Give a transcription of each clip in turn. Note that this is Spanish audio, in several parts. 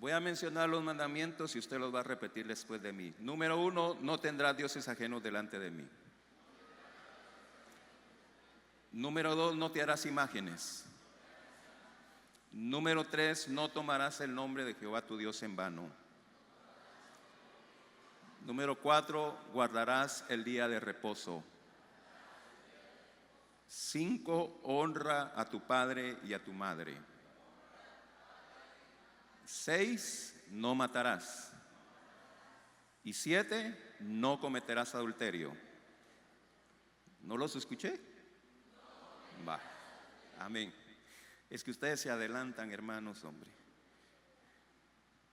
Voy a mencionar los mandamientos y usted los va a repetir después de mí. Número 1, no tendrás dioses ajenos delante de mí. Número 2, no te harás imágenes. Número 3, no tomarás el nombre de Jehová tu Dios en vano. Número 4, guardarás el día de reposo. 5, honra a tu padre y a tu madre. 6, no matarás. Y 7, no cometerás adulterio. ¿No los escuché? Va, amén. Es que ustedes se adelantan, hermanos, hombre.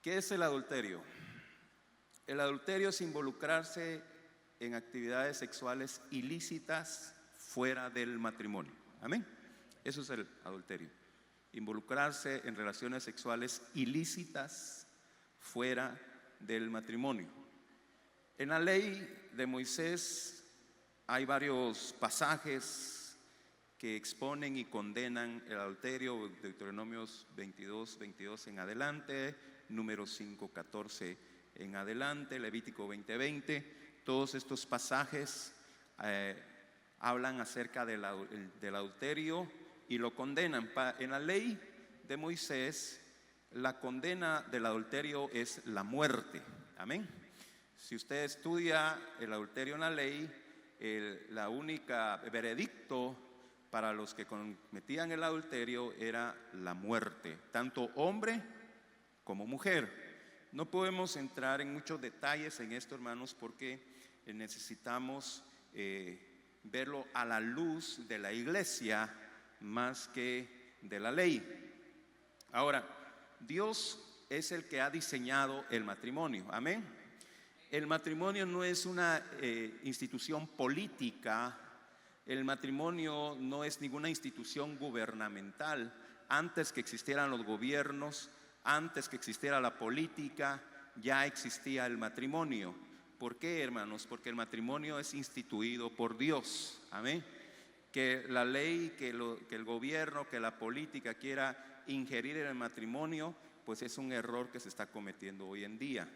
¿Qué es el adulterio? El adulterio es involucrarse en actividades sexuales ilícitas fuera del matrimonio. Amén. Eso es el adulterio. Involucrarse en relaciones sexuales ilícitas fuera del matrimonio. En la ley de Moisés hay varios pasajes que exponen y condenan el adulterio. Deuteronomios 22 en adelante, Números 5:14 en adelante, Levítico 20:20. Todos estos pasajes hablan acerca del adulterio y lo condenan. En la ley de Moisés, la condena del adulterio es la muerte. Amén. Si usted estudia el adulterio en la ley, la única veredicto para los que cometían el adulterio era la muerte, tanto hombre como mujer. No podemos entrar en muchos detalles en esto, hermanos, porque necesitamos verlo a la luz de la iglesia más que de la ley. Ahora, Dios es el que ha diseñado el matrimonio. Amén. El matrimonio no es una institución política. El matrimonio no es ninguna institución gubernamental. Antes que existieran los gobiernos, antes que existiera la política, ya existía el matrimonio. ¿Por qué, hermanos? Porque el matrimonio es instituido por Dios. Amén. Que la ley, que el gobierno, que la política quiera ingerir en el matrimonio, pues es un error que se está cometiendo hoy en día.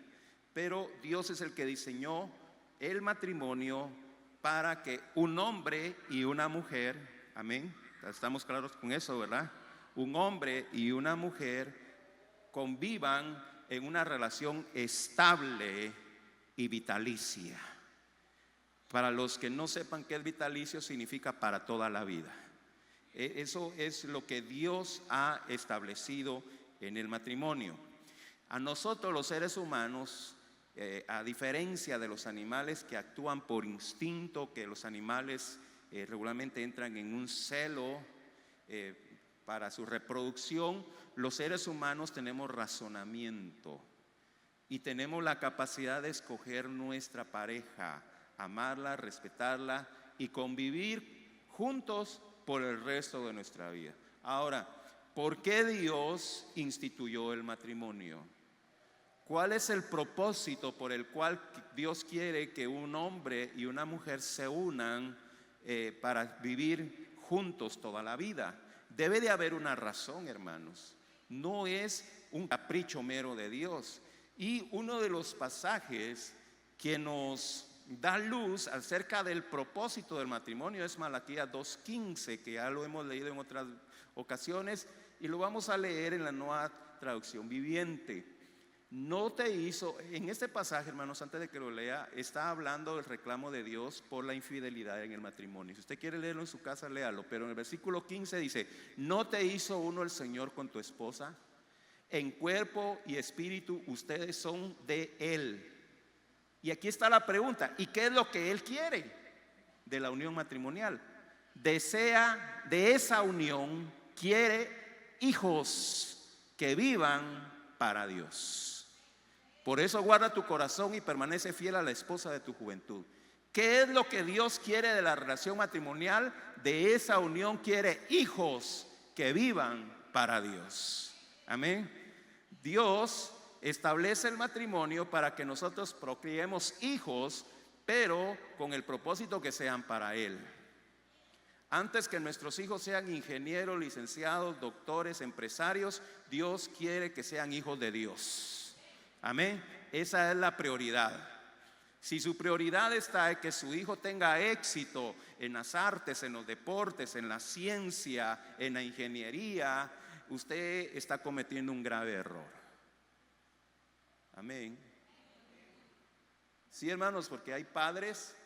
Pero Dios es el que diseñó el matrimonio para que un hombre y una mujer, amén, estamos claros con eso, ¿verdad? Un hombre y una mujer convivan en una relación estable y vitalicia. Para los que no sepan qué es vitalicio, significa para toda la vida. Eso es lo que Dios ha establecido en el matrimonio. A nosotros los seres humanos, a diferencia de los animales que actúan por instinto, que los animales regularmente entran en un celo para su reproducción, los seres humanos tenemos razonamiento y tenemos la capacidad de escoger nuestra pareja, amarla, respetarla y convivir juntos por el resto de nuestra vida. Ahora, ¿por qué Dios instituyó el matrimonio? ¿Cuál es el propósito por el cual Dios quiere que un hombre y una mujer se unan para vivir juntos toda la vida? Debe de haber una razón, hermanos. No es un capricho mero de Dios. Y uno de los pasajes que nos da luz acerca del propósito del matrimonio es Malaquías 2:15, que ya lo hemos leído en otras ocasiones y lo vamos a leer en la Nueva Traducción Viviente. No te hizo, en este pasaje, hermanos, antes de que lo lea, está hablando del reclamo de Dios por la infidelidad en el matrimonio. Si usted quiere leerlo en su casa, léalo. Pero en el versículo 15 dice: ¿no te hizo uno el Señor con tu esposa? En cuerpo y espíritu ustedes son de Él. Y aquí está la pregunta: ¿y qué es lo que Él quiere de la unión matrimonial? Desea de esa unión, quiere hijos que vivan para Dios. Por eso guarda tu corazón y permanece fiel a la esposa de tu juventud. ¿Qué es lo que Dios quiere de la relación matrimonial? De esa unión quiere hijos que vivan para Dios. Amén. Dios establece el matrimonio para que nosotros procreemos hijos, pero con el propósito que sean para Él. Antes que nuestros hijos sean ingenieros, licenciados, doctores, empresarios, Dios quiere que sean hijos de Dios. Amén. Esa es la prioridad. Si su prioridad está en que su hijo tenga éxito en las artes, en los deportes, en la ciencia, en la ingeniería, usted está cometiendo un grave error. Amén. Sí, hermanos, porque hay padres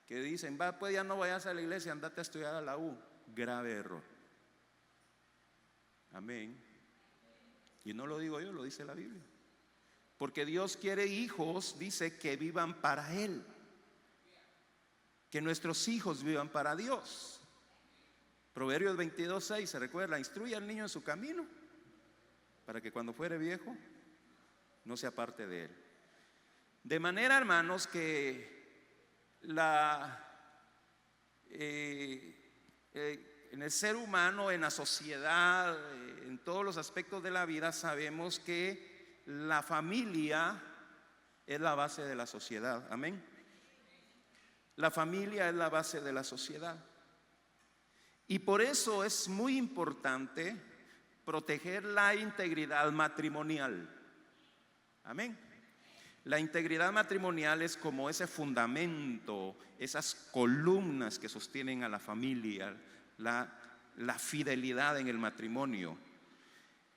que dicen, va, pues ya no vayas a la iglesia, andate a estudiar a la U. Grave error. Amén. Y no lo digo yo, lo dice la Biblia. Porque Dios quiere hijos, dice, que vivan para Él. Que nuestros hijos vivan para Dios. Proverbios 22:6, se recuerda, instruye al niño en su camino, para que cuando fuere viejo, no se aparte de él. De manera, hermanos, que en el ser humano, en la sociedad, en todos los aspectos de la vida, sabemos que la familia es la base de la sociedad. Amén. La familia es la base de la sociedad. Y por eso es muy importante proteger la integridad matrimonial. Amén. La integridad matrimonial es como ese fundamento, esas columnas que sostienen a la familia, la fidelidad en el matrimonio.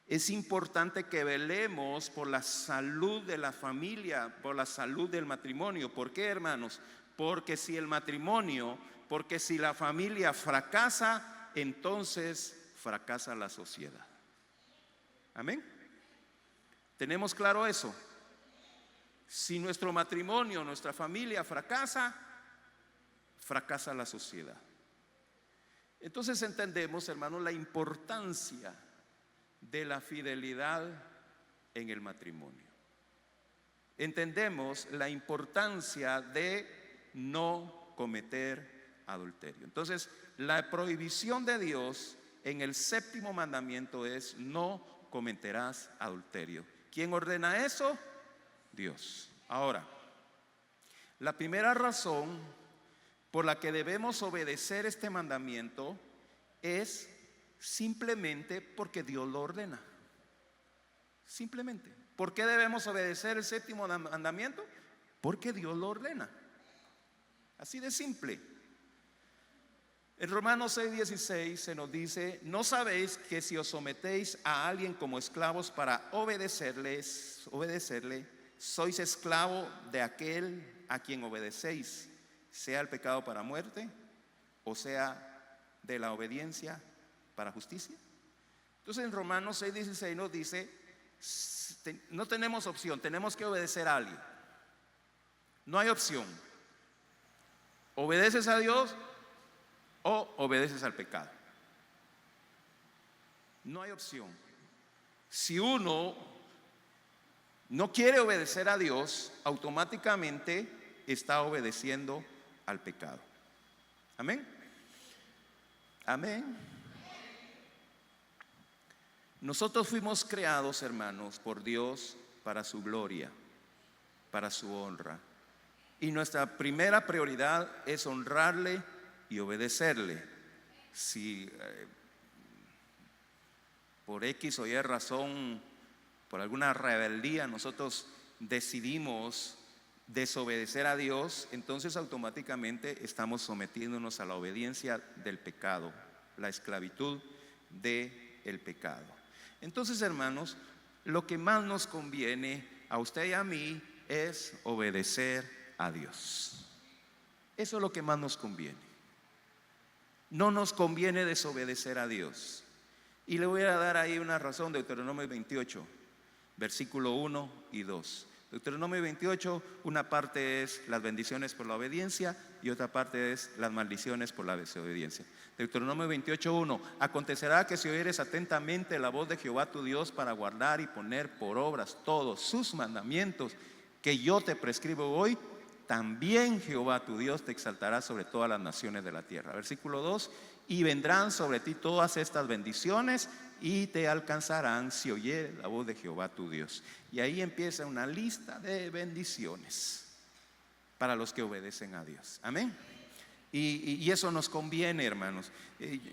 Es importante que velemos por la salud de la familia, por la salud del matrimonio. ¿Por qué, hermanos? Porque si la familia fracasa, entonces fracasa la sociedad. Amén. ¿Tenemos claro eso? Si nuestro matrimonio, nuestra familia fracasa, fracasa la sociedad. Entonces entendemos, hermanos, la importancia de la fidelidad en el matrimonio. Entendemos la importancia de no cometer adulterio. Entonces, la prohibición de Dios en el 7º mandamiento es: no cometerás adulterio. ¿Quién ordena eso? Dios. Ahora, la primera razón por la que debemos obedecer este mandamiento es simplemente porque Dios lo ordena. Simplemente. ¿Por qué debemos obedecer el 7º mandamiento? Porque Dios lo ordena. Así de simple. En Romanos 6:16 se nos dice: ¿no sabéis que si os sometéis a alguien como esclavos para obedecerle, sois esclavo de aquel a quien obedecéis, sea el pecado para muerte o sea de la obediencia para justicia? Entonces en Romanos 6:16 nos dice: no tenemos opción, tenemos que obedecer a alguien. No hay opción. ¿Obedeces a Dios o obedeces al pecado? No hay opción. Si uno no quiere obedecer a Dios, automáticamente está obedeciendo al pecado. Amén. Amén. Nosotros fuimos creados, hermanos, por Dios para su gloria, para su honra. Y nuestra primera prioridad es honrarle y obedecerle. Si por X o Y razón, por alguna rebeldía, nosotros decidimos desobedecer a Dios, entonces automáticamente estamos sometiéndonos a la obediencia del pecado, la esclavitud del pecado. Entonces, hermanos, lo que más nos conviene a usted y a mí es obedecer a Dios. Eso es lo que más nos conviene. No nos conviene desobedecer a Dios. Y le voy a dar ahí una razón: Deuteronomio 28, versículo 1 y 2. Deuteronomio 28, una parte es las bendiciones por la obediencia y otra parte es las maldiciones por la desobediencia. Deuteronomio 28:1: acontecerá que si oyeres atentamente la voz de Jehová tu Dios para guardar y poner por obras todos sus mandamientos que yo te prescribo hoy, también Jehová tu Dios te exaltará sobre todas las naciones de la tierra. Versículo 2: y vendrán sobre ti todas estas bendiciones y te alcanzarán si oyeres la voz de Jehová tu Dios. Y ahí empieza una lista de bendiciones para los que obedecen a Dios. Amén. Y eso nos conviene, hermanos.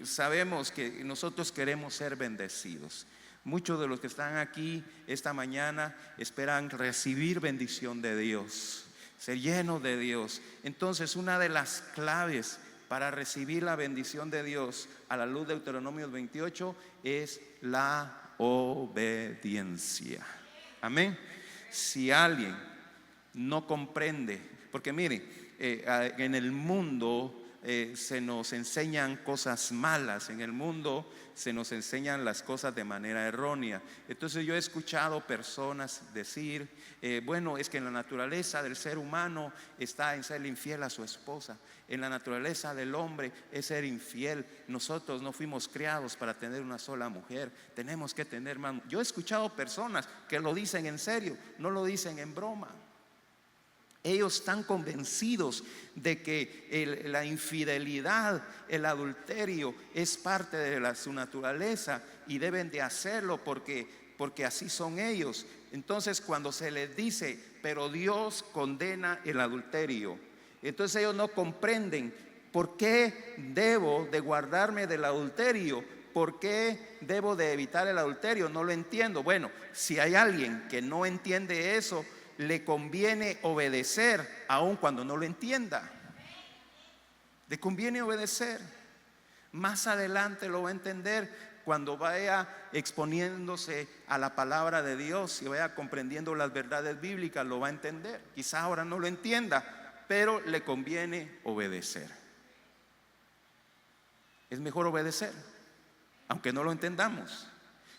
Sabemos que nosotros queremos ser bendecidos. Muchos de los que están aquí esta mañana esperan recibir bendición de Dios, ser llenos de Dios. Entonces, una de las claves para recibir la bendición de Dios a la luz de Deuteronomio 28 es la obediencia. Amén. Si alguien no comprende, porque mire, en el mundo se nos enseñan cosas malas, en el mundo se nos enseñan las cosas de manera errónea. Entonces yo he escuchado personas decir, bueno, es que en la naturaleza del ser humano está en ser infiel a su esposa, en la naturaleza del hombre es ser infiel. Nosotros no fuimos criados para tener una sola mujer, tenemos que tener más. Yo he escuchado personas que lo dicen en serio, no lo dicen en broma. Ellos están convencidos de que la infidelidad, el adulterio es parte de su naturaleza y deben de hacerlo porque así son ellos. Entonces cuando se les dice, pero Dios condena el adulterio, entonces ellos no comprenden por qué debo de guardarme del adulterio, por qué debo de evitar el adulterio. No lo entiendo. Bueno, si hay alguien que no entiende eso, le conviene obedecer aun cuando no lo entienda. Le conviene obedecer. Más adelante lo va a entender cuando vaya exponiéndose a la palabra de Dios y vaya comprendiendo las verdades bíblicas, lo va a entender. Quizá ahora no lo entienda, pero le conviene obedecer. Es mejor obedecer, aunque no lo entendamos.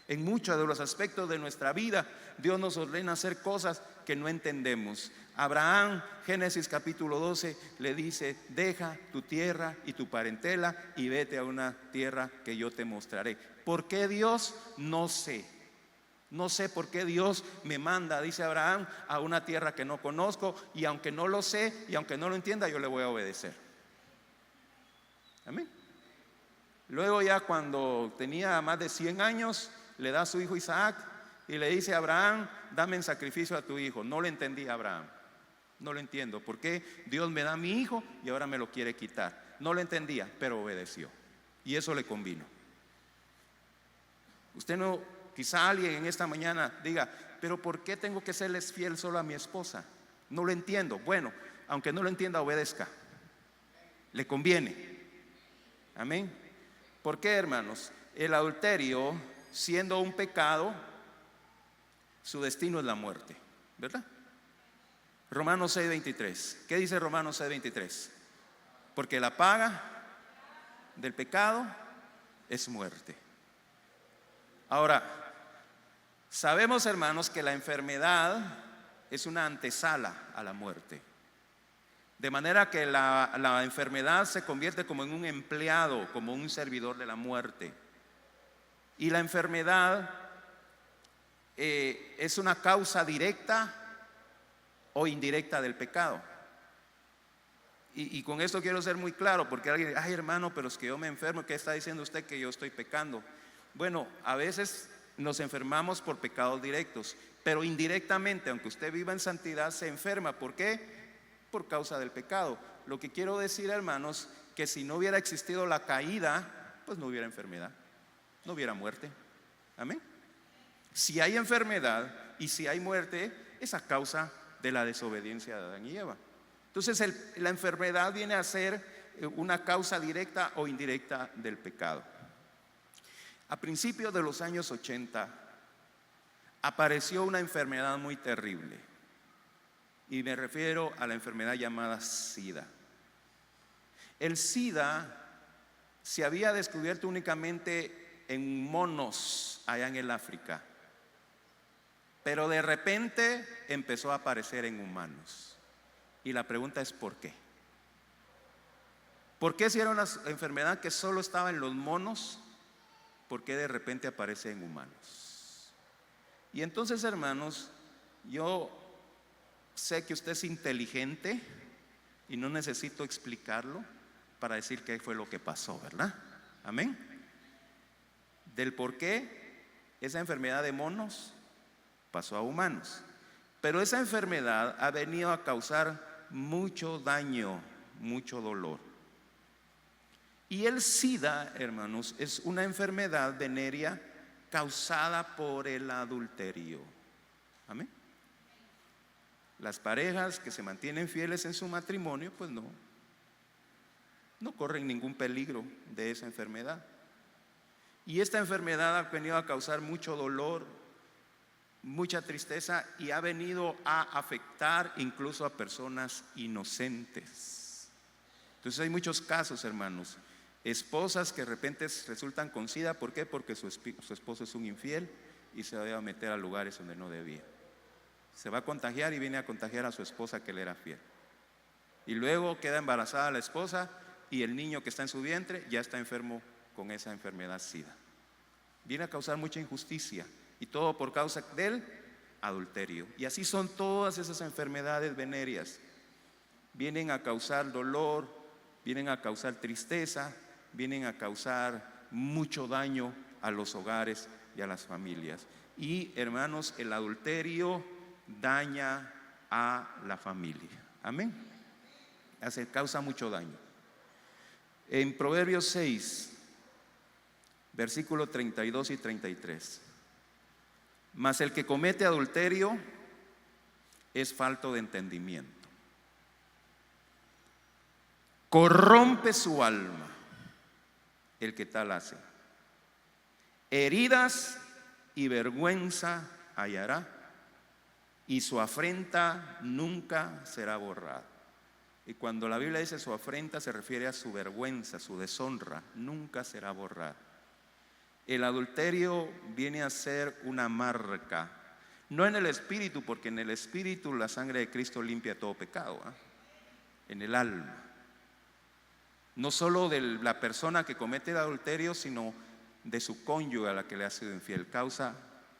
En muchos de los aspectos de nuestra vida, Dios nos ordena hacer cosas que no entendemos. Abraham, Génesis capítulo 12, le dice: deja tu tierra y tu parentela y vete a una tierra que yo te mostraré. ¿Por qué Dios? No sé. No sé por qué Dios me manda, dice Abraham, a una tierra que no conozco, y aunque no lo sé y aunque no lo entienda, yo le voy a obedecer. Amén. Luego ya cuando tenía más de 100 años, le da a su hijo Isaac y le dice a Abraham: dame en sacrificio a tu hijo. No lo entendía Abraham. No lo entiendo. ¿Por qué Dios me da a mi hijo y ahora me lo quiere quitar? No lo entendía, pero obedeció. Y eso le convino. Usted no, quizá alguien en esta mañana diga: pero ¿por qué tengo que serles fiel solo a mi esposa? No lo entiendo. Bueno, aunque no lo entienda, obedezca. Le conviene. Amén. ¿Por qué, hermanos? El adulterio, siendo un pecado, su destino es la muerte, ¿verdad? Romanos 6:23. ¿Qué dice Romanos 6:23? Porque la paga del pecado es muerte. Ahora, sabemos, hermanos, que la enfermedad es una antesala a la muerte. De manera que la enfermedad se convierte como en un empleado, como un servidor de la muerte. Y la enfermedad es una causa directa o indirecta del pecado. Y con esto quiero ser muy claro, porque alguien dice: ay, hermano, pero es que yo me enfermo. ¿Qué está diciendo usted? Que yo estoy pecando. Bueno, a veces nos enfermamos por pecados directos, pero indirectamente, aunque usted viva en santidad, se enferma. ¿Por qué? Por causa del pecado. Lo que quiero decir, hermanos, que si no hubiera existido la caída, pues no hubiera enfermedad, no hubiera muerte. Amén. Si hay enfermedad y si hay muerte, es a causa de la desobediencia de Adán y Eva. Entonces la enfermedad viene a ser una causa directa o indirecta del pecado. A principios de los años 80 apareció una enfermedad muy terrible, y me refiero a la enfermedad llamada SIDA. El SIDA se había descubierto únicamente en monos allá en el África, pero de repente empezó a aparecer en humanos. Y la pregunta es: ¿por qué? ¿Por qué si era una enfermedad que solo estaba en los monos, por qué de repente aparece en humanos? Y entonces, hermanos, yo sé que usted es inteligente y no necesito explicarlo para decir qué fue lo que pasó, ¿verdad? Amén. Del por qué esa enfermedad de monos pasó a humanos. Pero esa enfermedad ha venido a causar mucho daño, mucho dolor. Y el SIDA, hermanos, es una enfermedad venérea causada por el adulterio. Amén. Las parejas que se mantienen fieles en su matrimonio, pues no corren ningún peligro de esa enfermedad. Y esta enfermedad ha venido a causar mucho dolor, mucha tristeza, y ha venido a afectar incluso a personas inocentes. Entonces hay muchos casos, hermanos, esposas que de repente resultan con SIDA. ¿Por qué? Porque su esposo es un infiel y se va a meter a lugares donde no debía. Se va a contagiar y viene a contagiar a su esposa que le era fiel. Y luego queda embarazada la esposa y el niño que está en su vientre ya está enfermo con esa enfermedad SIDA. Viene a causar mucha injusticia, y todo por causa del adulterio. Y así son todas esas enfermedades venéreas. Vienen a causar dolor, vienen a causar tristeza, vienen a causar mucho daño a los hogares y a las familias. Y hermanos, el adulterio daña a la familia. Amén. Causa mucho daño. En Proverbios 6, versículos 32 y 33. Mas el que comete adulterio es falto de entendimiento. Corrompe su alma el que tal hace. Heridas y vergüenza hallará, y su afrenta nunca será borrada. Y cuando la Biblia dice su afrenta, se refiere a su vergüenza, su deshonra, nunca será borrada. El adulterio viene a ser una marca, no en el espíritu, porque en el espíritu la sangre de Cristo limpia todo pecado, en el alma. No solo de la persona que comete el adulterio, sino de su cónyuge a la que le ha sido infiel. Causa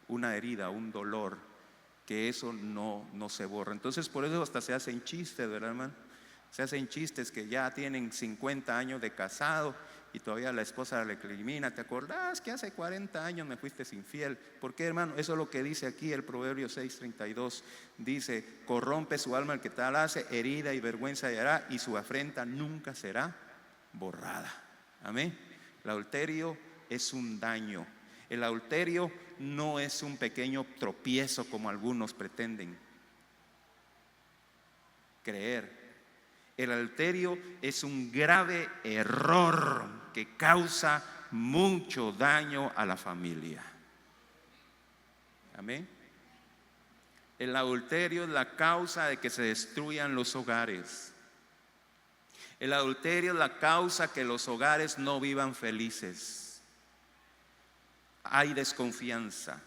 una herida, un dolor, que eso no se borra. Entonces por eso hasta se hacen chistes, ¿verdad, hermano? Se hacen chistes que ya tienen 50 años de casado y todavía la esposa le recrimina. ¿Te acordás que hace 40 años me fuiste infiel? ¿Por qué, hermano? Eso es lo que dice aquí el Proverbio 6:32. Dice: corrompe su alma el que tal hace, herida y vergüenza hallará, y su afrenta nunca será borrada. Amén. El adulterio es un daño. El adulterio no es un pequeño tropiezo como algunos pretenden creer. El adulterio es un grave error que causa mucho daño a la familia. Amén. El adulterio es la causa de que se destruyan los hogares. El adulterio es la causa que los hogares no vivan felices. Hay desconfianza,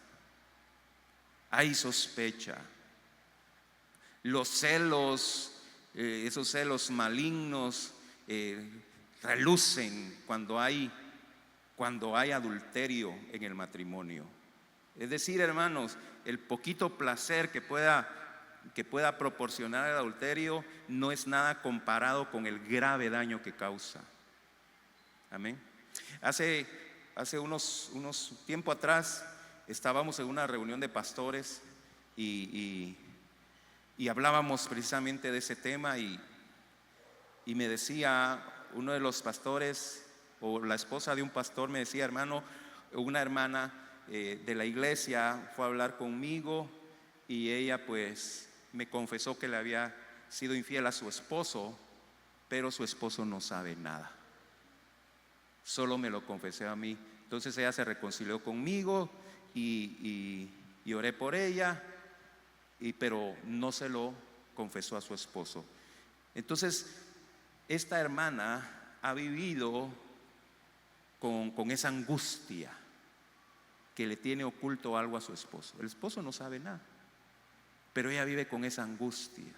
hay sospecha, los celos, esos celos malignos relucen cuando hay adulterio en el matrimonio. Es decir, hermanos, el poquito placer que pueda proporcionar el adulterio no es nada comparado con el grave daño que causa. Amén. Hace unos tiempo atrás estábamos en una reunión de pastores y hablábamos precisamente de ese tema, y me decía uno de los pastores, o la esposa de un pastor, me decía: hermano, una hermana de la iglesia fue a hablar conmigo y ella pues me confesó que le había sido infiel a su esposo, pero su esposo no sabe nada, solo me lo confesó a mí. Entonces ella se reconcilió conmigo y oré por ella, pero no se lo confesó a su esposo. Entonces esta hermana ha vivido con esa angustia que le tiene oculto algo a su esposo. El esposo no sabe nada, pero ella vive con esa angustia,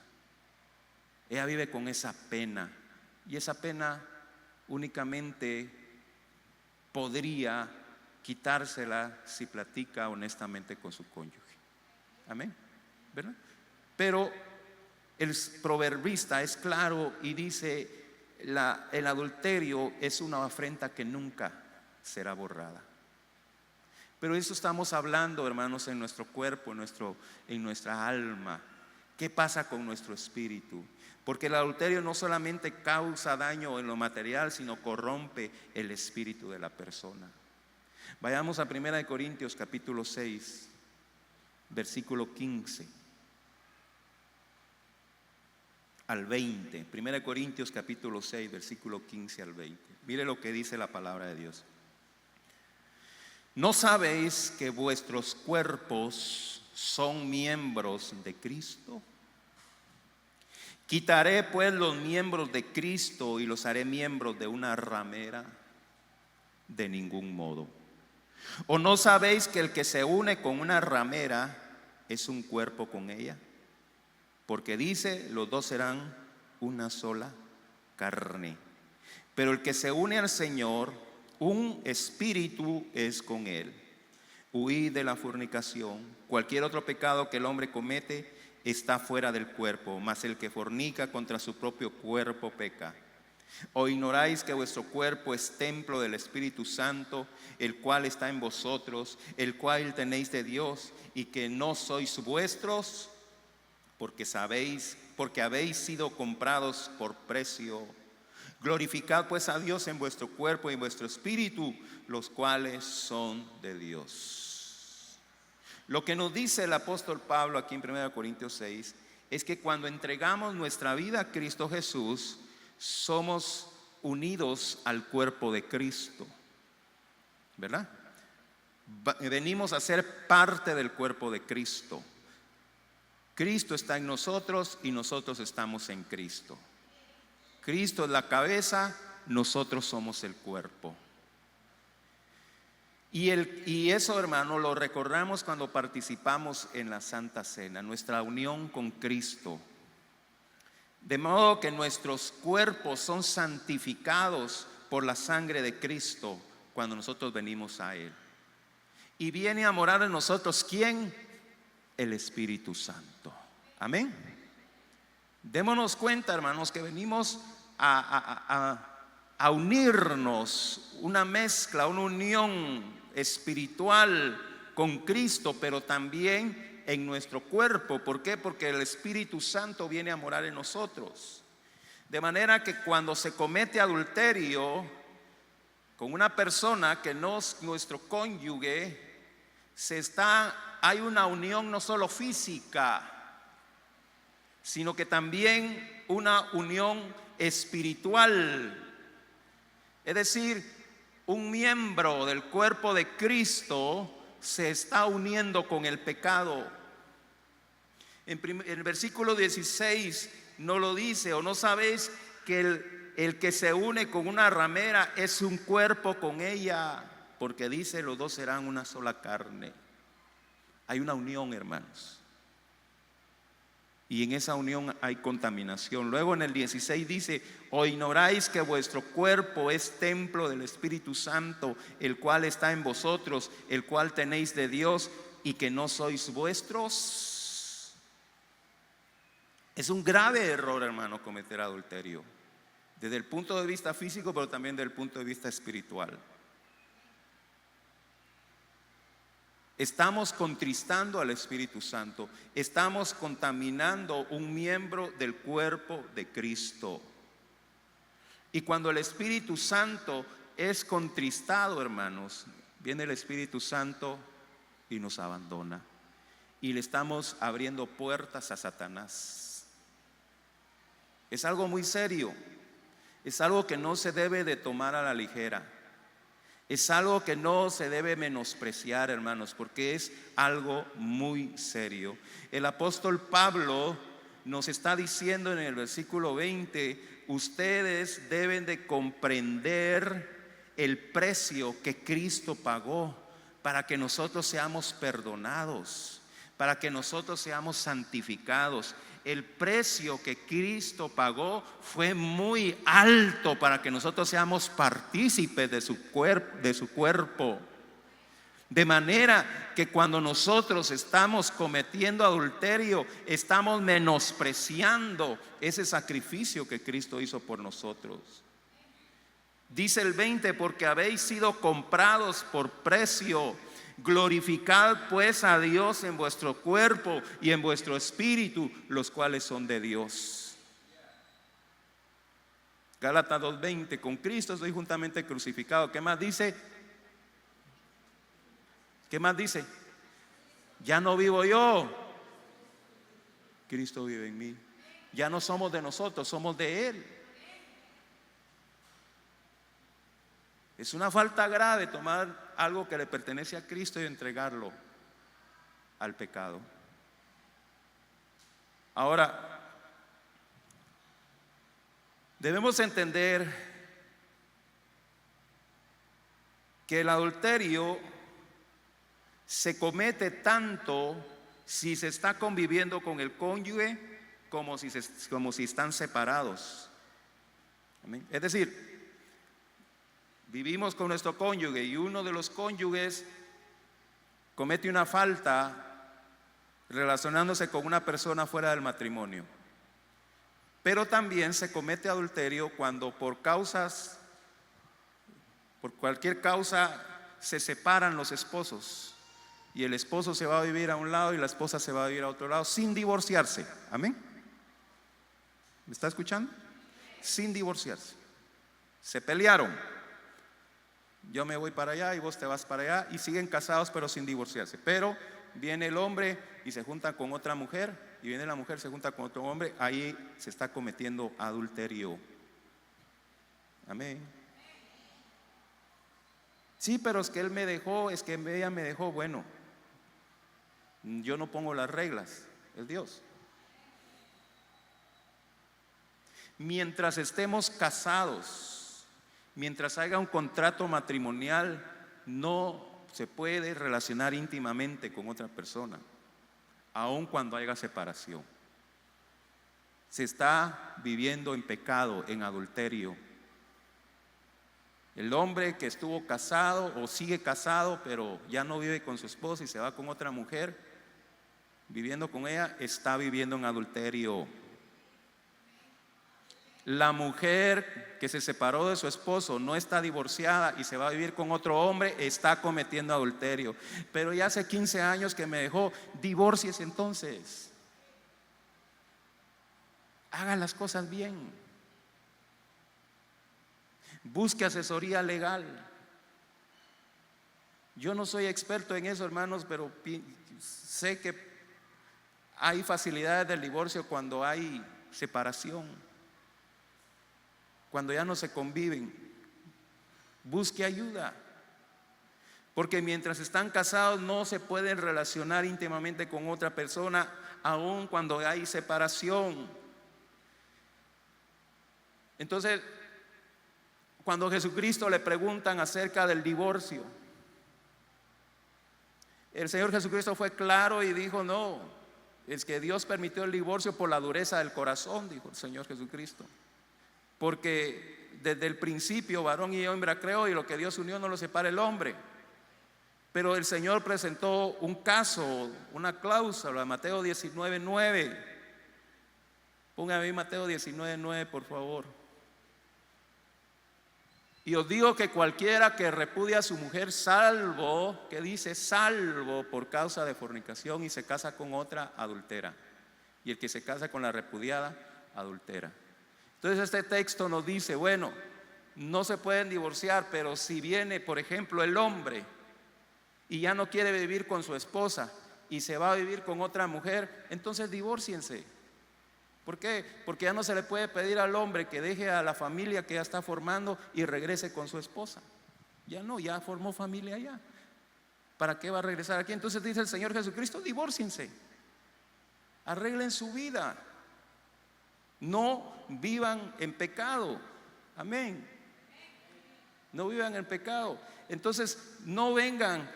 ella vive con esa pena, y esa pena únicamente podría quitársela si platica honestamente con su cónyuge. Amén, ¿verdad? Pero el proverbista es claro y dice: el adulterio es una afrenta que nunca será borrada. Pero eso estamos hablando, hermanos, en nuestro cuerpo, en nuestra alma, ¿Qué pasa con nuestro espíritu? Porque el adulterio no solamente causa daño en lo material, sino corrompe el espíritu de la persona. Vayamos a 1 Corintios capítulo 6, versículo 15 al 20. 1 Corintios capítulo 6, versículo 15 al 20. Mire lo que dice la palabra de Dios. ¿No sabéis que vuestros cuerpos son miembros de Cristo? Quitaré pues los miembros de Cristo y los haré miembros de una ramera. De ningún modo. ¿O no sabéis que el que se une con una ramera es un cuerpo con ella? Porque dice, los dos serán una sola carne. Pero el que se une al Señor, un espíritu es con él. Huid de la fornicación. Cualquier otro pecado que el hombre comete está fuera del cuerpo, mas el que fornica contra su propio cuerpo peca. ¿O ignoráis que vuestro cuerpo es templo del Espíritu Santo, el cual está en vosotros, el cual tenéis de Dios, y que no sois vuestros? Porque habéis sido comprados por precio. Glorificad pues a Dios en vuestro cuerpo y en vuestro espíritu, los cuales son de Dios. Lo que nos dice el apóstol Pablo aquí en 1 Corintios 6 es que cuando entregamos nuestra vida a Cristo Jesús, somos unidos al cuerpo de Cristo, ¿verdad? Venimos a ser parte del cuerpo de Cristo. Cristo está en nosotros y nosotros estamos en Cristo. Cristo es la cabeza, nosotros somos el cuerpo. Y eso, hermano, lo recordamos cuando participamos en la Santa Cena, nuestra unión con Cristo. De modo que nuestros cuerpos son santificados por la sangre de Cristo cuando nosotros venimos a Él. Y viene a morar en nosotros, ¿quién? El Espíritu Santo. Amén. Démonos cuenta, hermanos, que venimos a unirnos, una mezcla, una unión espiritual con Cristo, pero también en nuestro cuerpo. ¿Por qué? Porque el Espíritu Santo viene a morar en nosotros. De manera que cuando se comete adulterio con una persona que no es nuestro cónyuge, hay una unión no solo física, sino que también una unión espiritual. Es decir, un miembro del cuerpo de Cristo se está uniendo con el pecado. En el versículo 16 no lo dice, o no sabéis que el que se une con una ramera es un cuerpo con ella, porque dice, los dos serán una sola carne. Hay una unión, hermanos. Y en esa unión hay contaminación. Luego en el 16 dice, ¿o ignoráis que vuestro cuerpo es templo del Espíritu Santo, el cual está en vosotros, el cual tenéis de Dios, y que no sois vuestros? Es un grave error, hermano, cometer adulterio, desde el punto de vista físico, pero también desde el punto de vista espiritual. Estamos contristando al Espíritu Santo, estamos contaminando un miembro del cuerpo de Cristo. Y cuando el Espíritu Santo es contristado, hermanos, viene el Espíritu Santo y nos abandona. Y le estamos abriendo puertas a Satanás. Es algo muy serio, es algo que no se debe de tomar a la ligera. Es algo que no se debe menospreciar, hermanos, porque es algo muy serio. El apóstol Pablo nos está diciendo en el versículo 20, ustedes deben de comprender el precio que Cristo pagó para que nosotros seamos perdonados, para que nosotros seamos santificados. El precio que Cristo pagó fue muy alto para que nosotros seamos partícipes de su cuerpo. De manera que cuando nosotros estamos cometiendo adulterio, estamos menospreciando ese sacrificio que Cristo hizo por nosotros. Dice el 20, porque habéis sido comprados por precio. Glorificad pues a Dios en vuestro cuerpo y en vuestro espíritu, los cuales son de Dios. Gálatas 2:20, con Cristo estoy juntamente crucificado. ¿Qué más dice? ¿Qué más dice? Ya no vivo yo, Cristo vive en mí. Ya no somos de nosotros, somos de Él. Es una falta grave tomar algo que le pertenece a Cristo y entregarlo al pecado. Ahora, debemos entender que el adulterio se comete tanto si se está conviviendo con el cónyuge como si están separados. ¿Amén? Es decir, vivimos con nuestro cónyuge y uno de los cónyuges comete una falta relacionándose con una persona fuera del matrimonio. Pero también se comete adulterio cuando por cualquier causa se separan los esposos y el esposo se va a vivir a un lado y la esposa se va a vivir a otro lado sin divorciarse. Amén. ¿Me está escuchando? Sin divorciarse. Se pelearon. Yo me voy para allá y vos te vas para allá y siguen casados pero sin divorciarse. Pero viene el hombre y se junta con otra mujer y viene la mujer, se junta con otro hombre. Ahí se está cometiendo adulterio. Amén. Sí, pero es que él me dejó, es que ella me dejó. Bueno, yo no pongo las reglas, es Dios. Mientras estemos casados, mientras haya un contrato matrimonial, no se puede relacionar íntimamente con otra persona, aun cuando haya separación. Se está viviendo en pecado, en adulterio. El hombre que estuvo casado o sigue casado, pero ya no vive con su esposa y se va con otra mujer, viviendo con ella, está viviendo en adulterio. La mujer que se separó de su esposo, no está divorciada y se va a vivir con otro hombre, está cometiendo adulterio. Pero ya hace 15 años que me dejó, divórciese entonces. Haga las cosas bien. Busque asesoría legal. Yo no soy experto en eso, hermanos, pero sé que hay facilidades del divorcio cuando hay separación, cuando ya no se conviven. Busque ayuda, porque mientras están casados no se pueden relacionar íntimamente con otra persona, aun cuando hay separación. Entonces, cuando a Jesucristo le preguntan acerca del divorcio, el Señor Jesucristo fue claro y dijo: no, es que Dios permitió el divorcio por la dureza del corazón, dijo el Señor Jesucristo. Porque desde el principio varón y hembra creó, y lo que Dios unió no lo separa el hombre. Pero el Señor presentó un caso, una cláusula, Mateo 19:9. Póngame ahí Mateo 19:9, por favor. Y os digo que cualquiera que repudia a su mujer, salvo, que dice salvo por causa de fornicación, y se casa con otra, adultera. Y el que se casa con la repudiada, adultera. Entonces este texto nos dice, bueno, no se pueden divorciar, pero si viene, por ejemplo, el hombre y ya no quiere vivir con su esposa y se va a vivir con otra mujer, entonces divórciense. ¿Por qué? Porque ya no se le puede pedir al hombre que deje a la familia que ya está formando y regrese con su esposa. Ya no, ya formó familia allá. ¿Para qué va a regresar aquí? Entonces dice el Señor Jesucristo, divórciense. Arreglen su vida. No vivan en pecado. Amén. No vivan en pecado. Entonces no vengan,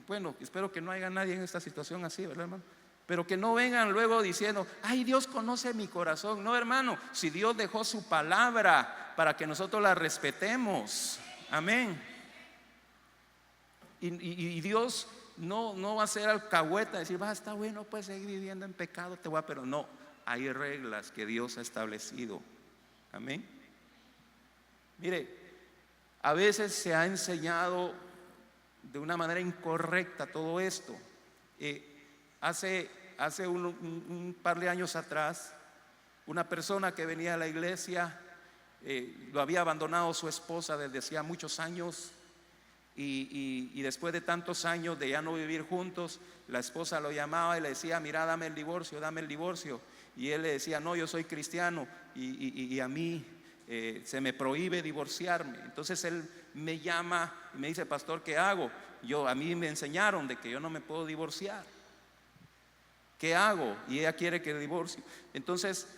bueno, espero que no haya nadie en esta situación así, ¿verdad, hermano? Pero que no vengan luego diciendo, ay, Dios conoce mi corazón. No, hermano, si Dios dejó su palabra para que nosotros la respetemos. Amén. Y Dios no va a ser alcahueta, decir, está bueno, pues seguir viviendo en pecado, pero no, hay reglas que Dios ha establecido. Amén. Mire, a veces se ha enseñado de una manera incorrecta todo esto. Hace un par de años atrás, una persona que venía a la iglesia, lo había abandonado su esposa desde hacía muchos años, y después de tantos años de ya no vivir juntos, la esposa lo llamaba y le decía: mira, dame el divorcio, dame el divorcio. Y él le decía: no, yo soy cristiano y a mí se me prohíbe divorciarme. Entonces él me llama y me dice: pastor, ¿qué hago? A mí me enseñaron de que yo no me puedo divorciar. ¿Qué hago? Y ella quiere que divorcie. Entonces,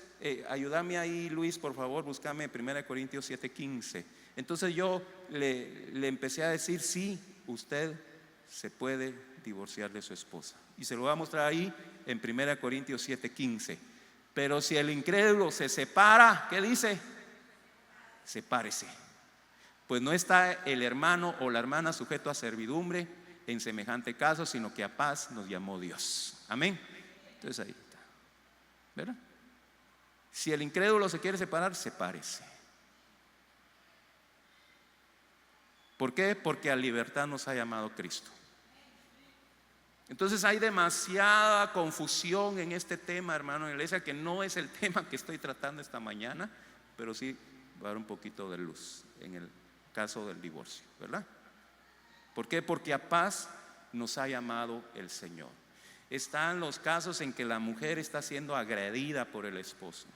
ayúdame ahí, Luis, por favor, búscame 1 Corintios 7:15. Entonces yo le empecé a decir: sí, usted se puede divorciar de su esposa. Y se lo voy a mostrar ahí en 1 Corintios 7:15. Pero si el incrédulo se separa, ¿qué dice? Sepárese. Pues no está el hermano o la hermana sujeto a servidumbre en semejante caso, sino que a paz nos llamó Dios. Amén. Entonces ahí está, ¿verdad? Si el incrédulo se quiere separar, sepárese. ¿Por qué? Porque a libertad nos ha llamado Cristo. Entonces hay demasiada confusión en este tema, hermano, en la iglesia, que no es el tema que estoy tratando esta mañana, pero sí va a dar un poquito de luz en el caso del divorcio, ¿verdad? ¿Por qué? Porque a paz nos ha llamado el Señor. Están los casos en que la mujer está siendo agredida por el esposo,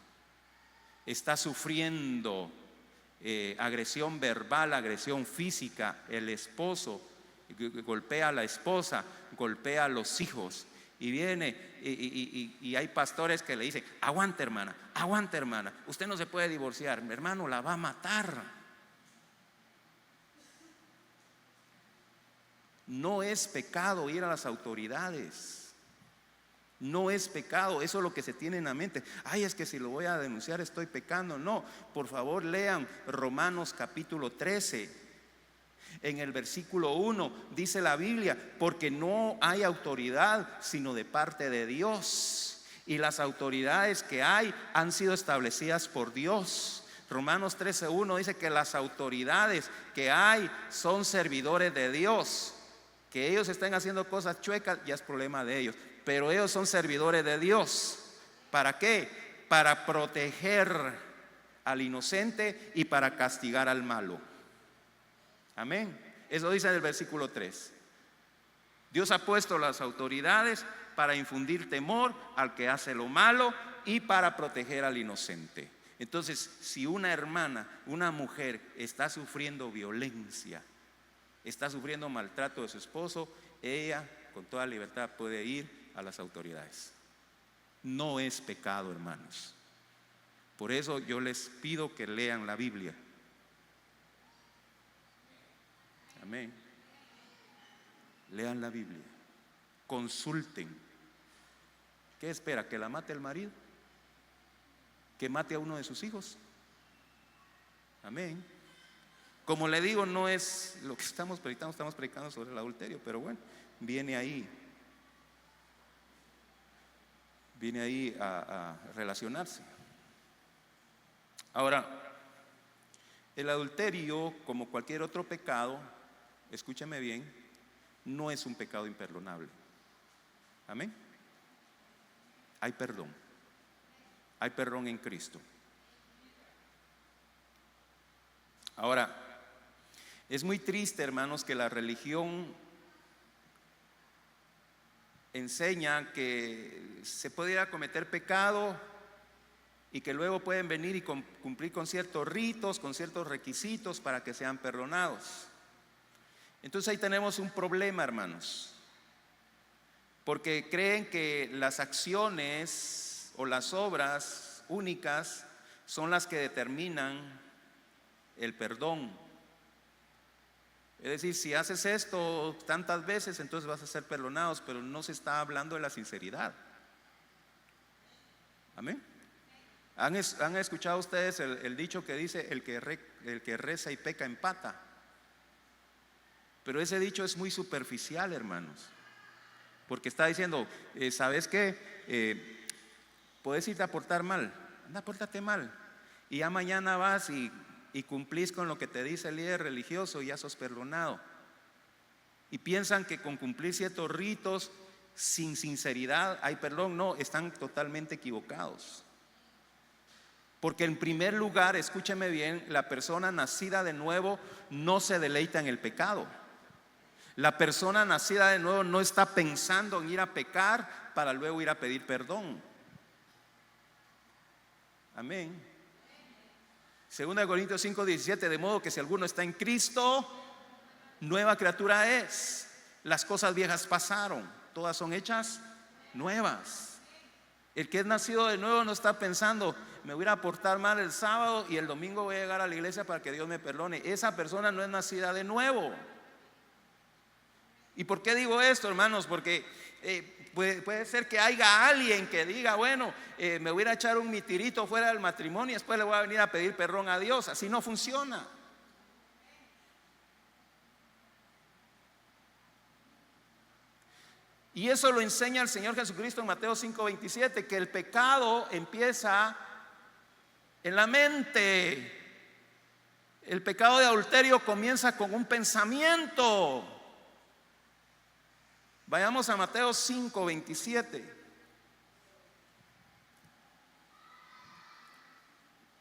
está sufriendo agresión verbal, agresión física. El esposo golpea a la esposa, golpea a los hijos, y viene y hay pastores que le dicen: aguante, hermana, usted no se puede divorciar, mi hermano, la va a matar. No es pecado ir a las autoridades. No es pecado, eso es lo que se tiene en la mente. Ay, es que si lo voy a denunciar estoy pecando. No, por favor lean Romanos capítulo 13. En el versículo 1 dice la Biblia: porque no hay autoridad sino de parte de Dios, y las autoridades que hay han sido establecidas por Dios. Romanos 13:1 dice que las autoridades que hay son servidores de Dios. Que ellos estén haciendo cosas chuecas ya es problema de ellos, pero ellos son servidores de Dios. ¿Para qué? Para proteger al inocente y para castigar al malo. Amén. Eso dice en el versículo 3. Dios ha puesto las autoridades para infundir temor al que hace lo malo y para proteger al inocente. Entonces, si una hermana, una mujer está sufriendo violencia, está sufriendo maltrato de su esposo, ella con toda libertad puede ir a las autoridades. No es pecado, hermanos. Por eso yo les pido que lean la Biblia. Amén. Lean la Biblia, consulten. ¿Qué espera? ¿Que la mate el marido? ¿Que mate a uno de sus hijos? Amén. Como le digo, no es lo que estamos predicando sobre el adulterio, pero bueno, viene ahí a relacionarse. Ahora, el adulterio, como cualquier otro pecado, escúcheme bien, no es un pecado imperdonable. Amén. Hay perdón en Cristo. Ahora, es muy triste, hermanos, que la religión enseña que se puede ir a cometer pecado y que luego pueden venir y cumplir con ciertos ritos, con ciertos requisitos para que sean perdonados. Entonces ahí tenemos un problema, hermanos, porque creen que las acciones o las obras únicas son las que determinan el perdón. Es decir, si haces esto tantas veces, entonces vas a ser perdonados, pero no se está hablando de la sinceridad. Amén. ¿Han escuchado ustedes el dicho que dice: el que reza y peca empata? Pero ese dicho es muy superficial, hermanos, porque está diciendo: ¿sabes qué? Puedes irte a portar mal, anda, pórtate mal, y ya mañana vas y cumplís con lo que te dice el líder religioso y ya sos perdonado. y piensan que con cumplir ciertos ritos sin sinceridad hay perdón. No, están totalmente equivocados. Porque en primer lugar, escúcheme bien, la persona nacida de nuevo no se deleita en el pecado. La persona nacida de nuevo no está pensando en ir a pecar para luego ir a pedir perdón. Amén. 2 Corintios 5:17, de modo que si alguno está en Cristo, nueva criatura es. Las cosas viejas pasaron, todas son hechas nuevas. El que es nacido de nuevo no está pensando, me voy a portar mal el sábado y el domingo voy a llegar a la iglesia para que Dios me perdone. Esa persona no es nacida de nuevo. ¿Y por qué digo esto, hermanos? Porque puede ser que haya alguien que diga, bueno, me voy a echar un mitirito fuera del matrimonio y después le voy a venir a pedir perdón a Dios. Así no funciona. Y eso lo enseña el Señor Jesucristo en Mateo 5:27, que el pecado empieza en la mente. El pecado de adulterio comienza con un pensamiento. Vayamos a Mateo 5:27,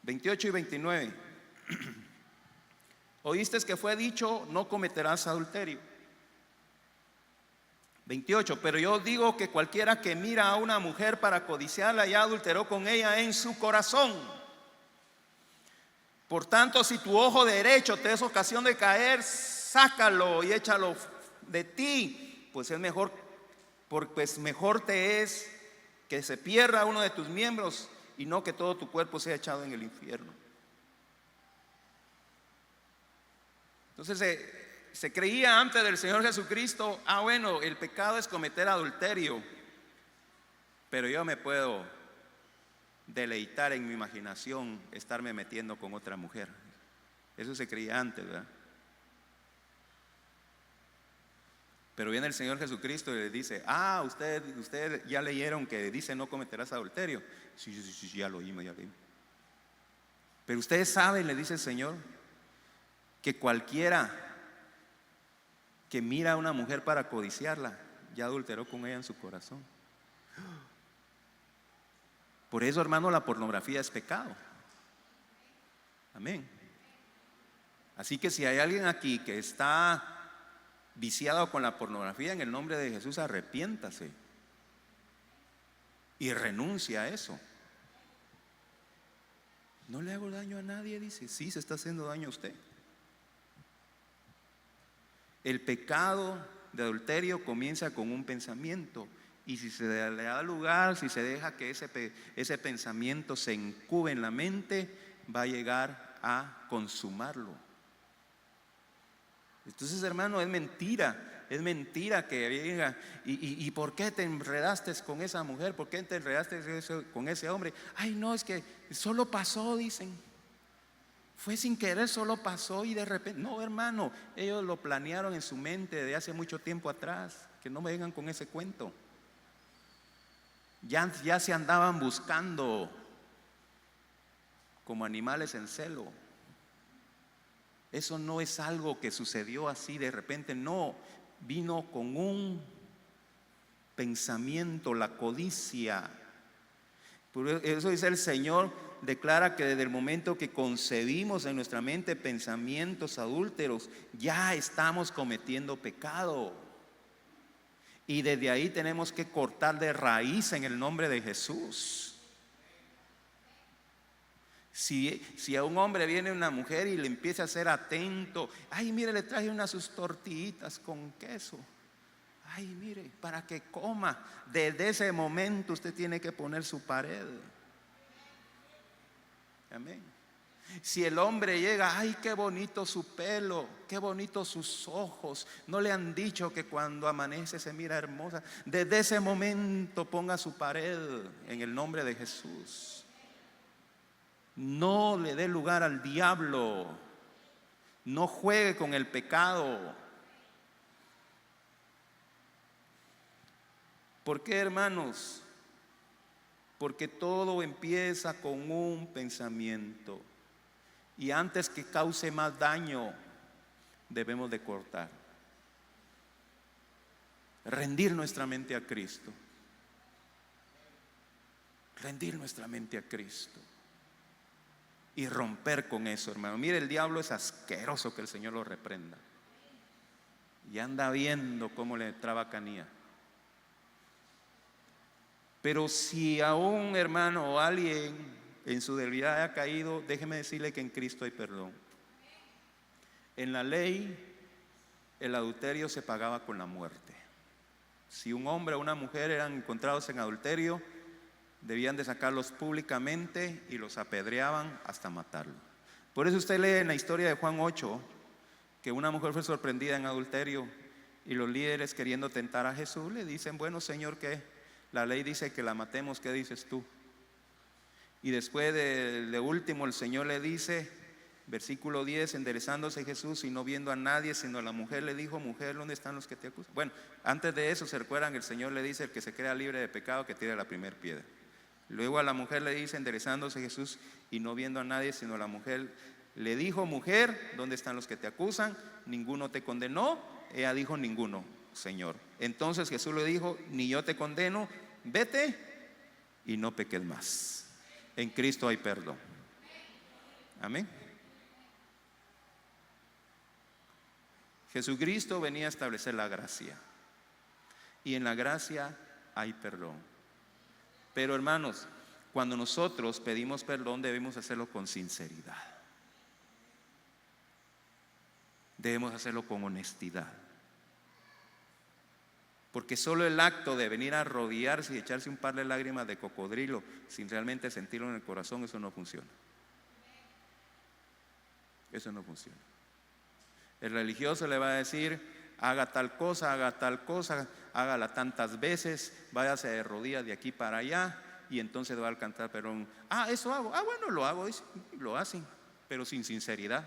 28 y 29. Oíste que fue dicho, no cometerás adulterio. 28, pero yo digo que cualquiera que mira a una mujer para codiciarla ya adulteró con ella en su corazón. Por tanto, si tu ojo derecho te es ocasión de caer, sácalo y échalo de ti, pues es mejor, pues mejor te es que se pierda uno de tus miembros y no que todo tu cuerpo sea echado en el infierno. Entonces se creía antes del Señor Jesucristo, bueno, el pecado es cometer adulterio, pero yo me puedo deleitar en mi imaginación estarme metiendo con otra mujer. Eso se creía antes, ¿verdad? Pero viene el Señor Jesucristo y le dice, ustedes ya leyeron que dice no cometerás adulterio. Sí, ya lo oímos, Pero ustedes saben, le dice el Señor, que cualquiera que mira a una mujer para codiciarla, ya adulteró con ella en su corazón. Por eso, hermano, la pornografía es pecado. Amén. Así que si hay alguien aquí que está viciado con la pornografía, en el nombre de Jesús, arrepiéntase y renuncia a eso. No le hago daño a nadie, dice. Sí, se está haciendo daño a usted. El pecado de adulterio comienza con un pensamiento, y si se le da lugar, si se deja que ese pensamiento se incube en la mente, va a llegar a consumarlo. Entonces, hermano, es mentira que diga, ¿y por qué te enredaste con esa mujer? ¿Por qué te enredaste con ese hombre? Ay, no, es que solo pasó, dicen. Fue sin querer, solo pasó y de repente. No, hermano, ellos lo planearon en su mente de hace mucho tiempo atrás. Que no me vengan con ese cuento. Ya se andaban buscando como animales en celo. Eso no es algo que sucedió así de repente, no. Vino con un pensamiento, la codicia. Por eso dice el Señor, declara que desde el momento que concebimos en nuestra mente pensamientos adúlteros, ya estamos cometiendo pecado. Y desde ahí tenemos que cortar de raíz en el nombre de Jesús. Si a un hombre viene una mujer y le empieza a ser atento, ay, mire, le traje unas sus tortillitas con queso. Ay, mire, para que coma. Desde ese momento usted tiene que poner su pared. Amén. Si el hombre llega, ay, qué bonito su pelo, qué bonito sus ojos, no le han dicho que cuando amanece se mira hermosa. Desde ese momento ponga su pared en el nombre de Jesús. No le dé lugar al diablo. No juegue con el pecado. ¿Por qué, hermanos? Porque todo empieza con un pensamiento. Y antes que cause más daño, debemos de cortar. rendir nuestra mente a Cristo. Rendir nuestra mente a Cristo y romper con eso, hermano. Mire, el diablo es asqueroso, que el Señor lo reprenda. Y anda viendo cómo le traba canía. Pero si a un hermano o alguien en su debilidad ha caído, déjeme decirle que en Cristo hay perdón. En la ley, el adulterio se pagaba con la muerte. Si un hombre o una mujer eran encontrados en adulterio, debían de sacarlos públicamente y los apedreaban hasta matarlo. Por eso usted lee en la historia de Juan 8 que una mujer fue sorprendida en adulterio y los líderes, queriendo tentar a Jesús, le dicen: bueno, Señor, ¿qué? La ley dice que la matemos, ¿qué dices tú? Y después de último el Señor le dice, versículo 10, enderezándose Jesús y no viendo a nadie sino a la mujer, le dijo: mujer, ¿dónde están los que te acusan? Bueno, antes de eso, ¿se recuerdan? El Señor le dice: el que se crea libre de pecado, que tire la primera piedra. Luego a la mujer le dice, enderezándose Jesús y no viendo a nadie sino a la mujer, le dijo: mujer, ¿dónde están los que te acusan? ¿Ninguno te condenó? Ella dijo: ninguno, Señor. Entonces Jesús le dijo: ni yo te condeno, vete y no peques más. En Cristo hay perdón. Amén. Jesucristo venía a establecer la gracia, y en la gracia hay perdón. Pero hermanos, cuando nosotros pedimos perdón, debemos hacerlo con sinceridad. Debemos hacerlo con honestidad. Porque solo el acto de venir a arrodillarse y echarse un par de lágrimas de cocodrilo sin realmente sentirlo en el corazón, eso no funciona. Eso no funciona. El religioso le va a decir: haga tal cosa, hágala tantas veces, váyase de rodillas de aquí para allá, y entonces va a alcanzar perdón. Eso hago, bueno, lo hago, lo hacen, pero sin sinceridad.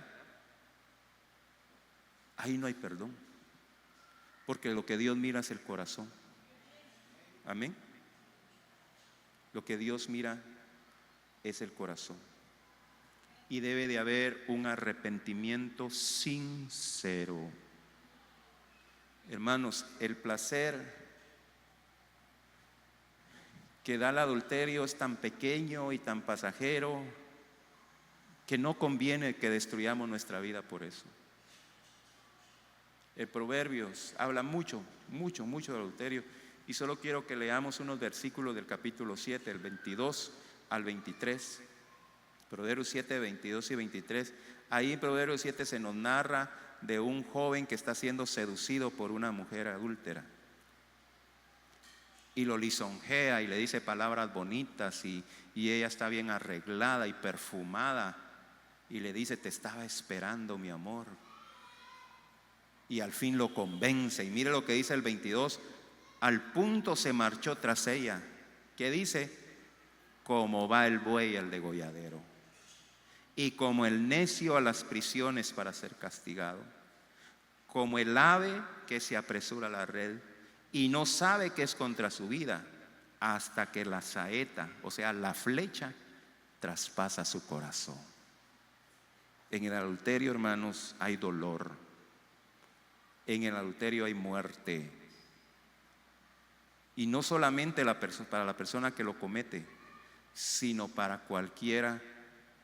Ahí no hay perdón, porque lo que Dios mira es el corazón. Amén. Lo que Dios mira es el corazón, y debe de haber un arrepentimiento sincero. Hermanos, el placer que da el adulterio es tan pequeño y tan pasajero que no conviene que destruyamos nuestra vida por eso. El Proverbios habla mucho del adulterio, y solo quiero que leamos unos versículos del capítulo 7, el 22 al 23. Proverbios 7, 22 y 23. Ahí en Proverbios 7 se nos narra de un joven que está siendo seducido por una mujer adúltera, y lo lisonjea y le dice palabras bonitas, y ella está bien arreglada y perfumada, y le dice: te estaba esperando, mi amor. Y al fin lo convence, y mire lo que dice el 22: al punto se marchó tras ella. ¿Qué dice? Como va el buey al degolladero, y como el necio a las prisiones para ser castigado, como el ave que se apresura a la red y no sabe que es contra su vida, hasta que la saeta, o sea, la flecha, traspasa su corazón. En el adulterio, hermanos, hay dolor. En el adulterio hay muerte. Y no solamente para la persona que lo comete, sino para cualquiera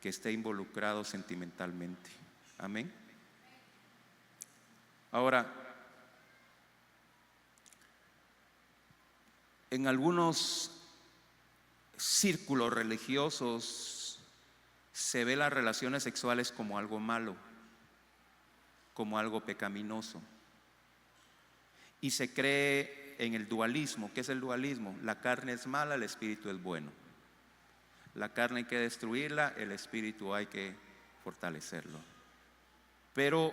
que esté involucrado sentimentalmente. Amén. Ahora, en algunos círculos religiosos se ve las relaciones sexuales como algo malo, como algo pecaminoso, y se cree en el dualismo. ¿Qué es el dualismo? La carne es mala, el espíritu es bueno. La carne hay que destruirla, el espíritu hay que fortalecerlo. Pero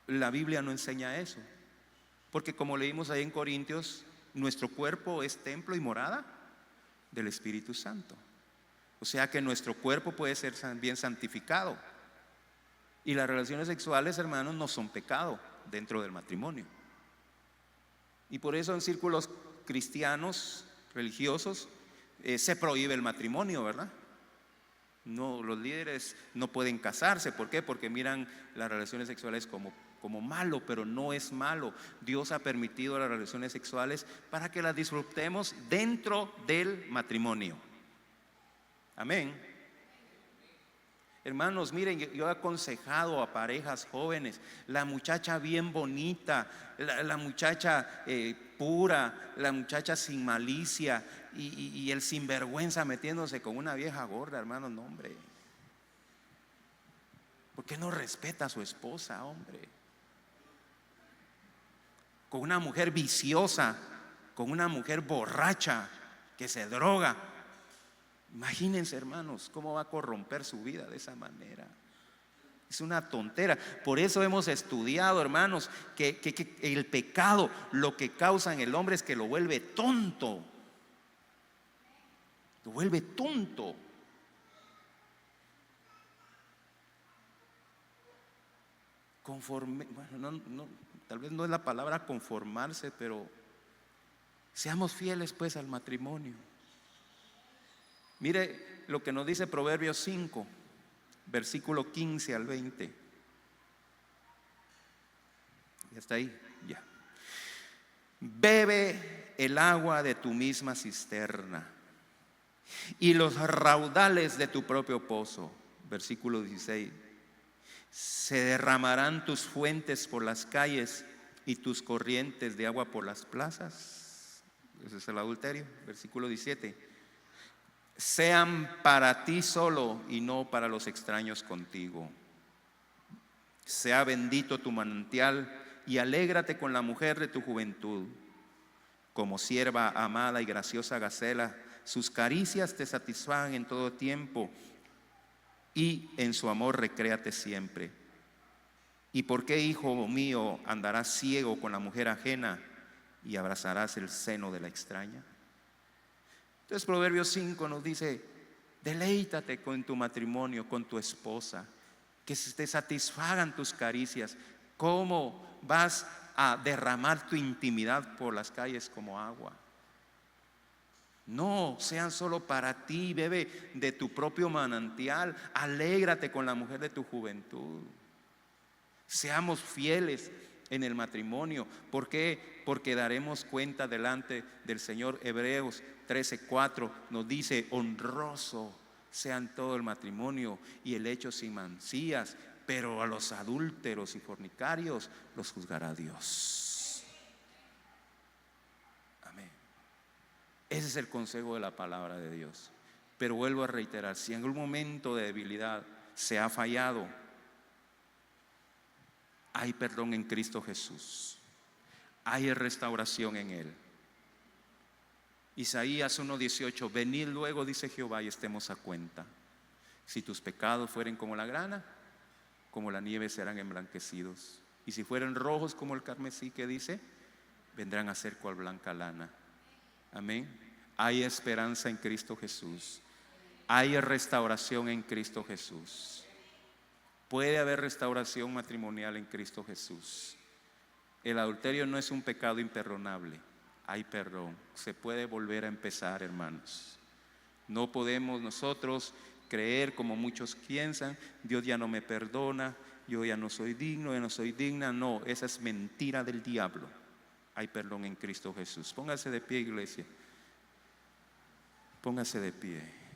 la Biblia no enseña eso, porque como leímos ahí en Corintios, nuestro cuerpo es templo y morada del Espíritu Santo. O sea que nuestro cuerpo puede ser bien santificado, y las relaciones sexuales, hermanos, no son pecado dentro del matrimonio. Y por eso en círculos cristianos, religiosos, se prohíbe el matrimonio, ¿verdad? No, los líderes no pueden casarse. ¿Por qué? Porque miran las relaciones sexuales como como malo, pero no es malo. Dios ha permitido las relaciones sexuales para que las disfrutemos dentro del matrimonio. Amén. Hermanos, miren, yo he aconsejado a parejas jóvenes, la muchacha bien bonita, la muchacha pura, la muchacha sin malicia y el sinvergüenza metiéndose con una vieja gorda, hermanos, no, hombre. ¿Por qué no respeta a su esposa, hombre? Con una mujer viciosa, con una mujer borracha que se droga. Imagínense, hermanos, cómo va a corromper su vida de esa manera. Es una tontera. Por eso hemos estudiado, hermanos, que el pecado lo que causa en el hombre es que lo vuelve tonto. Lo vuelve tonto. Bueno, tal vez no es la palabra conformarse, pero seamos fieles pues al matrimonio. Mire lo que nos dice Proverbios 5, versículo 15 al 20. Ya está ahí, ya. Bebe el agua de tu misma cisterna y los raudales de tu propio pozo. Versículo 16. Se derramarán tus fuentes por las calles y tus corrientes de agua por las plazas. Ese es el adulterio. Versículo 17. Sean para ti solo y no para los extraños contigo. Sea bendito tu manantial y alégrate con la mujer de tu juventud. Como sierva amada y graciosa gacela, sus caricias te satisfagan en todo tiempo y en su amor recréate siempre. ¿Y por qué, hijo mío, andarás ciego con la mujer ajena y abrazarás el seno de la extraña? Entonces Proverbios 5 nos dice: deleítate con tu matrimonio, con tu esposa, que te satisfagan tus caricias. ¿Cómo vas a derramar tu intimidad por las calles como agua? No, sean solo para ti. Bebe de tu propio manantial. Alégrate con la mujer de tu juventud. Seamos fieles en el matrimonio. ¿Por qué? Porque daremos cuenta delante del Señor. Hebreos 13:4 nos dice: honroso sean todo el matrimonio y el hecho sin mancillas, pero a los adúlteros y fornicarios los juzgará Dios. Amén. Ese es el consejo de la palabra de Dios. Pero vuelvo a reiterar, si en algún momento de debilidad se ha fallado, hay perdón en Cristo Jesús. Hay restauración en Él. Isaías 1:18: venid luego, dice Jehová, y estemos a cuenta. Si tus pecados fueren como la grana, como la nieve serán emblanquecidos. Y si fueren rojos como el carmesí, que dice, vendrán a ser cual blanca lana. Amén. Hay esperanza en Cristo Jesús. Hay restauración en Cristo Jesús. Puede haber restauración matrimonial en Cristo Jesús. El adulterio no es un pecado imperdonable. Hay perdón. Se puede volver a empezar, hermanos. No podemos nosotros creer como muchos piensan: Dios ya no me perdona, yo ya no soy digno, ya no soy digna. No, esa es mentira del diablo. Hay perdón en Cristo Jesús. Póngase de pie, iglesia. Póngase de pie.